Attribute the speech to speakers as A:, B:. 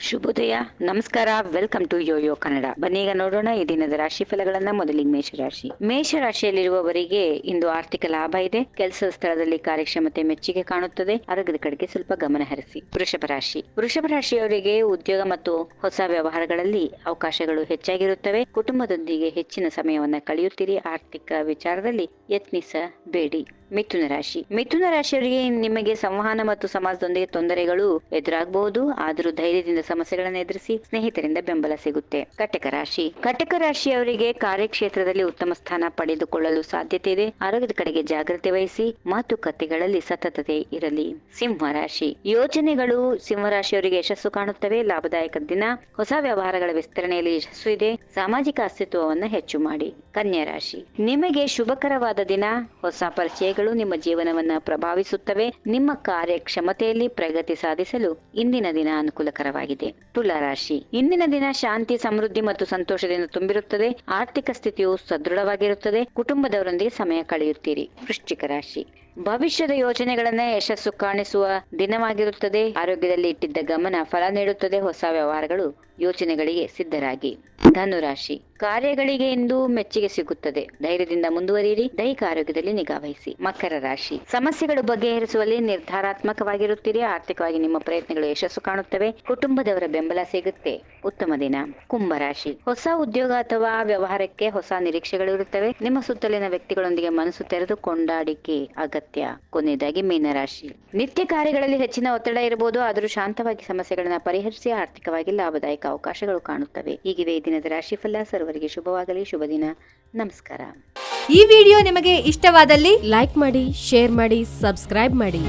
A: ಶುಭೋದಯ, ನಮಸ್ಕಾರ. Welcome to YoYo Kannada. ಬನ್ನಿ ಈಗ ನೋಡೋಣ ಈ ದಿನದ ರಾಶಿ ಫಲಗಳನ್ನ. ಮೊದಲಿಗೆ ಮೇಷರಾಶಿ. ಮೇಷರಾಶಿಯಲ್ಲಿರುವವರಿಗೆ ಇಂದು ಆರ್ಥಿಕ ಲಾಭ ಇದೆ. ಕೆಲಸದ ಸ್ಥಳದಲ್ಲಿ ಕಾರ್ಯಕ್ಷಮತೆ ಮೆಚ್ಚುಗೆ ಕಾಣುತ್ತದೆ. ಆರೋಗ್ಯದ ಕಡೆಗೆ ಸ್ವಲ್ಪ ಗಮನ ಹರಿಸಿ. ವೃಷಭ ರಾಶಿಯವರಿಗೆ ಉದ್ಯೋಗ ಮತ್ತು ಹೊಸ ವ್ಯವಹಾರಗಳಲ್ಲಿ ಅವಕಾಶಗಳು ಹೆಚ್ಚಾಗಿರುತ್ತವೆ. ಕುಟುಂಬದೊಂದಿಗೆ ಹೆಚ್ಚಿನ ಸಮಯವನ್ನ ಕಳೆಯುತ್ತೀರಿ. ಆರ್ಥಿಕ ವಿಚಾರದಲ್ಲಿ ಯತ್ನಿಸಬೇಡಿ. ಮಿಥುನ ರಾಶಿಯವರಿಗೆ ನಿಮಗೆ ಸಂವಹನ ಮತ್ತು ಸಮಾಜದೊಂದಿಗೆ ತೊಂದರೆಗಳು ಎದುರಾಗಬಹುದು. ಆದರೂ ಧೈರ್ಯದಿಂದ ಸಮಸ್ಯೆಗಳನ್ನು ಎದುರಿಸಿ ಸ್ನೇಹಿತರಿಂದ ಬೆಂಬಲ ಸಿಗುತ್ತೆ. ಕಟಕ ರಾಶಿಯವರಿಗೆ ಕಾರ್ಯಕ್ಷೇತ್ರದಲ್ಲಿ ಉತ್ತಮ ಸ್ಥಾನ ಪಡೆದುಕೊಳ್ಳಲು ಸಾಧ್ಯತೆ ಇದೆ. ಆರೋಗ್ಯದ ಕಡೆಗೆ ಜಾಗ್ರತೆ ವಹಿಸಿ. ಮಾತುಕತೆಗಳಲ್ಲಿ ಸತತತೆ ಇರಲಿ. ಸಿಂಹರಾಶಿ. ಯೋಜನೆಗಳು ಸಿಂಹರಾಶಿಯವರಿಗೆ ಯಶಸ್ಸು ಕಾಣುತ್ತವೆ. ಲಾಭದಾಯಕ ದಿನ. ಹೊಸ ವ್ಯವಹಾರಗಳ ವಿಸ್ತರಣೆಯಲ್ಲಿ ಯಶಸ್ಸು ಇದೆ. ಸಾಮಾಜಿಕ ಅಸ್ತಿತ್ವವನ್ನು ಹೆಚ್ಚು ಮಾಡಿ. ಕನ್ಯಾ ರಾಶಿ. ನಿಮಗೆ ಶುಭಕರವಾದ ದಿನ. ಹೊಸ ಪರಿಚಯಗಳು ನಿಮ್ಮ ಜೀವನವನ್ನ ಪ್ರಭಾವಿಸುತ್ತವೆ. ನಿಮ್ಮ ಕಾರ್ಯಕ್ಷಮತೆಯಲ್ಲಿ ಪ್ರಗತಿ ಸಾಧಿಸಲು ಇಂದಿನ ದಿನ ಅನುಕೂಲಕರವಾಗಿದೆ. ತುಲಾ ರಾಶಿ. ಇಂದಿನ ದಿನ ಶಾಂತಿ, ಸಮೃದ್ಧಿ ಮತ್ತು ಸಂತೋಷದಿಂದ ತುಂಬಿರುತ್ತದೆ. ಆರ್ಥಿಕ ಸ್ಥಿತಿಯು ಸದೃಢವಾಗಿರುತ್ತದೆ. ಕುಟುಂಬದವರೊಂದಿಗೆ ಸಮಯ ಕಳೆಯುತ್ತೀರಿ. ವೃಶ್ಚಿಕ ರಾಶಿ. ಭವಿಷ್ಯದ ಯೋಜನೆಗಳನ್ನ ಯಶಸ್ಸು ಕಾಣಿಸುವ ದಿನವಾಗಿರುತ್ತದೆ. ಆರೋಗ್ಯದಲ್ಲಿ ಇಟ್ಟಿದ್ದ ಗಮನ ಫಲ ನೀಡುತ್ತದೆ. ಹೊಸ ವ್ಯವಹಾರಗಳು ಯೋಜನೆಗಳಿಗೆ ಸಿದ್ಧರಾಗಿ. ಧನುರಾಶಿ. ಕಾರ್ಯಗಳಿಗೆ ಇಂದು ಮೆಚ್ಚುಗೆ ಸಿಗುತ್ತದೆ. ಧೈರ್ಯದಿಂದ ಮುಂದುವರಿಯಿರಿ. ದೈಹಿಕ ಆರೋಗ್ಯದಲ್ಲಿ ನಿಗಾವಹಿಸಿ. ಮಕರ ರಾಶಿ. ಸಮಸ್ಯೆಗಳು ಬಗೆಹರಿಸುವಲ್ಲಿ ನಿರ್ಧಾರಾತ್ಮಕವಾಗಿರುತ್ತೀರಿ. ಆರ್ಥಿಕವಾಗಿ ನಿಮ್ಮ ಪ್ರಯತ್ನಗಳು ಯಶಸ್ಸು ಕಾಣುತ್ತವೆ. ಕುಟುಂಬದವರ ಬೆಂಬಲ ಸಿಗುತ್ತೆ. ಉತ್ತಮ ದಿನ. ಕುಂಭರಾಶಿ. ಹೊಸ ಉದ್ಯೋಗ ಅಥವಾ ವ್ಯವಹಾರಕ್ಕೆ ಹೊಸ ನಿರೀಕ್ಷೆಗಳು ಇರುತ್ತವೆ. ನಿಮ್ಮ ಸುತ್ತಲಿನ ವ್ಯಕ್ತಿಗಳೊಂದಿಗೆ ಮನಸ್ಸು ತೆರೆದು ಕೊಂಡಾಡಿಕೆ ಅಗತ್ಯ. ಕೊನೆಯದಾಗಿ ಮೀನರಾಶಿ. ನಿತ್ಯ ಕಾರ್ಯಗಳಲ್ಲಿ ಹೆಚ್ಚಿನ ಒತ್ತಡ ಇರಬಹುದು. ಆದರೂ ಶಾಂತವಾಗಿ ಸಮಸ್ಯೆಗಳನ್ನ ಪರಿಹರಿಸಿ ಆರ್ಥಿಕವಾಗಿ ಲಾಭದಾಯಕ ಅವಕಾಶಗಳು ಕಾಣುತ್ತವೆ. ಹೀಗಿವೆ ಈ ದಿನದ ರಾಶಿಫಲ. ಸರ್ವರಿಗೆ ಶುಭವಾಗಲಿ. ಶುಭ ದಿನ. ನಮಸ್ಕಾರ.
B: ಈ ವಿಡಿಯೋ ನಿಮಗೆ ಇಷ್ಟವಾದಲ್ಲಿ ಲೈಕ್ ಮಾಡಿ, ಶೇರ್ ಮಾಡಿ, ಸಬ್ಸ್ಕ್ರೈಬ್ ಮಾಡಿ.